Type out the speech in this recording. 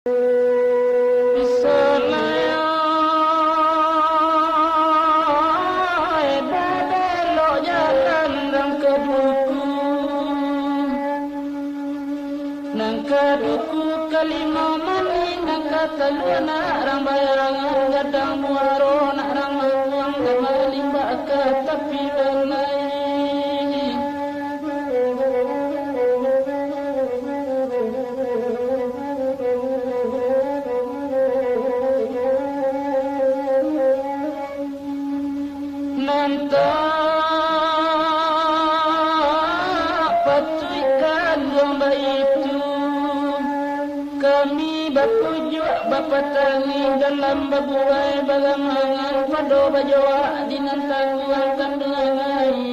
Nangkaduku kalima mani nangkataluna rang bayangan gadang muaro nak rang mawang gamalimba ke tepi belai. Nanta patuikan lomba itu kami bertujuk berpetangi dalam berbuai bagamangan pado bajawa dinantang kandungan